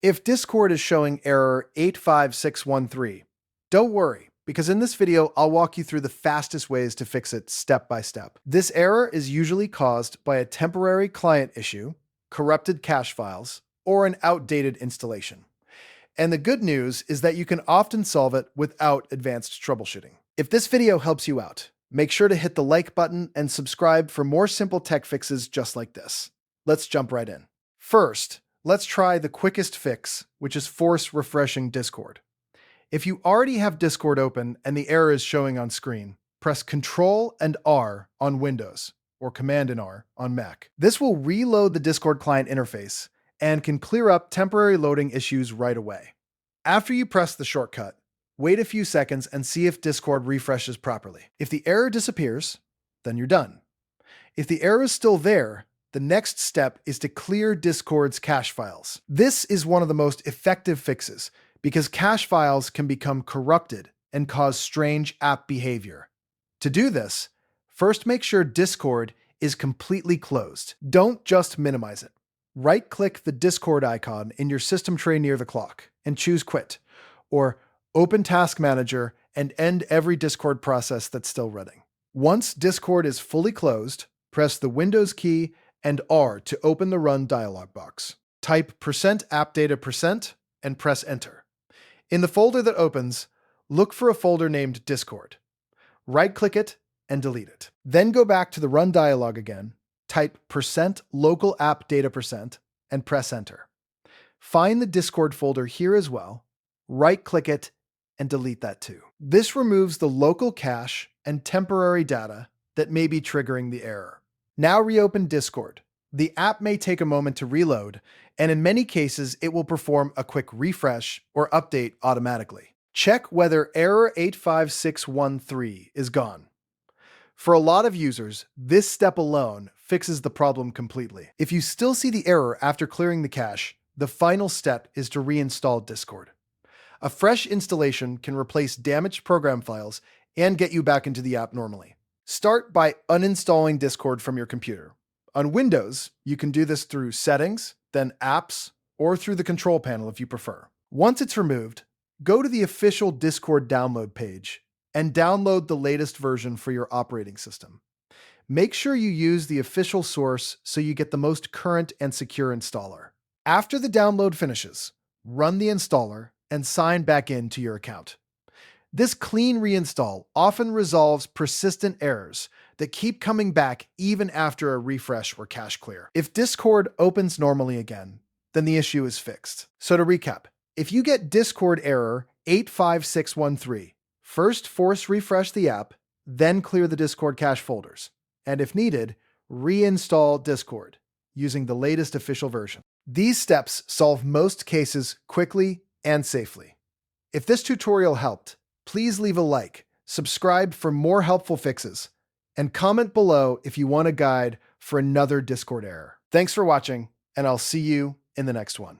If Discord is showing error 85613, don't worry, because in this video, I'll walk you through the fastest ways to fix it step by step. This error is usually caused by a temporary client issue, corrupted cache files, or an outdated installation. And the good news is that you can often solve it without advanced troubleshooting. If this video helps you out, make sure to hit the like button and subscribe for more simple tech fixes just like this. Let's jump right in. First, let's try the quickest fix, which is force refreshing Discord. If you already have Discord open and the error is showing on screen, press Ctrl and R on Windows or Command and R on Mac. This will reload the Discord client interface and can clear up temporary loading issues right away. After you press the shortcut, wait a few seconds and see if Discord refreshes properly. If the error disappears, then you're done. If the error is still there, the next step is to clear Discord's cache files. This is one of the most effective fixes because cache files can become corrupted and cause strange app behavior. To do this, first make sure Discord is completely closed. Don't just minimize it. Right-click the Discord icon in your system tray near the clock and choose Quit, or open Task Manager and end every Discord process that's still running. Once Discord is fully closed, press the Windows key and R to open the Run dialog box. Type %appdata% and press Enter. In the folder that opens, look for a folder named Discord. Right-click it and delete it. Then go back to the Run dialog again, type %localappdata% and press Enter. Find the Discord folder here as well, right-click it and delete that too. This removes the local cache and temporary data that may be triggering the error. Now reopen Discord. The app may take a moment to reload, and in many cases, it will perform a quick refresh or update automatically. Check whether error 85613 is gone. For a lot of users, this step alone fixes the problem completely. If you still see the error after clearing the cache, the final step is to reinstall Discord. A fresh installation can replace damaged program files and get you back into the app normally. Start by uninstalling Discord from your computer. On Windows, you can do this through Settings, then Apps, or through the control panel if you prefer. Once it's removed, go to the official Discord download page and download the latest version for your operating system. Make sure you use the official source so you get the most current and secure installer. After the download finishes, run the installer and sign back into your account. This clean reinstall often resolves persistent errors that keep coming back even after a refresh or cache clear. If Discord opens normally again, then the issue is fixed. So to recap, if you get Discord error 85613, first force refresh the app, then clear the Discord cache folders, and if needed, reinstall Discord using the latest official version. These steps solve most cases quickly and safely. If this tutorial helped, please leave a like, subscribe for more helpful fixes, and comment below if you want a guide for another Discord error. Thanks for watching, and I'll see you in the next one.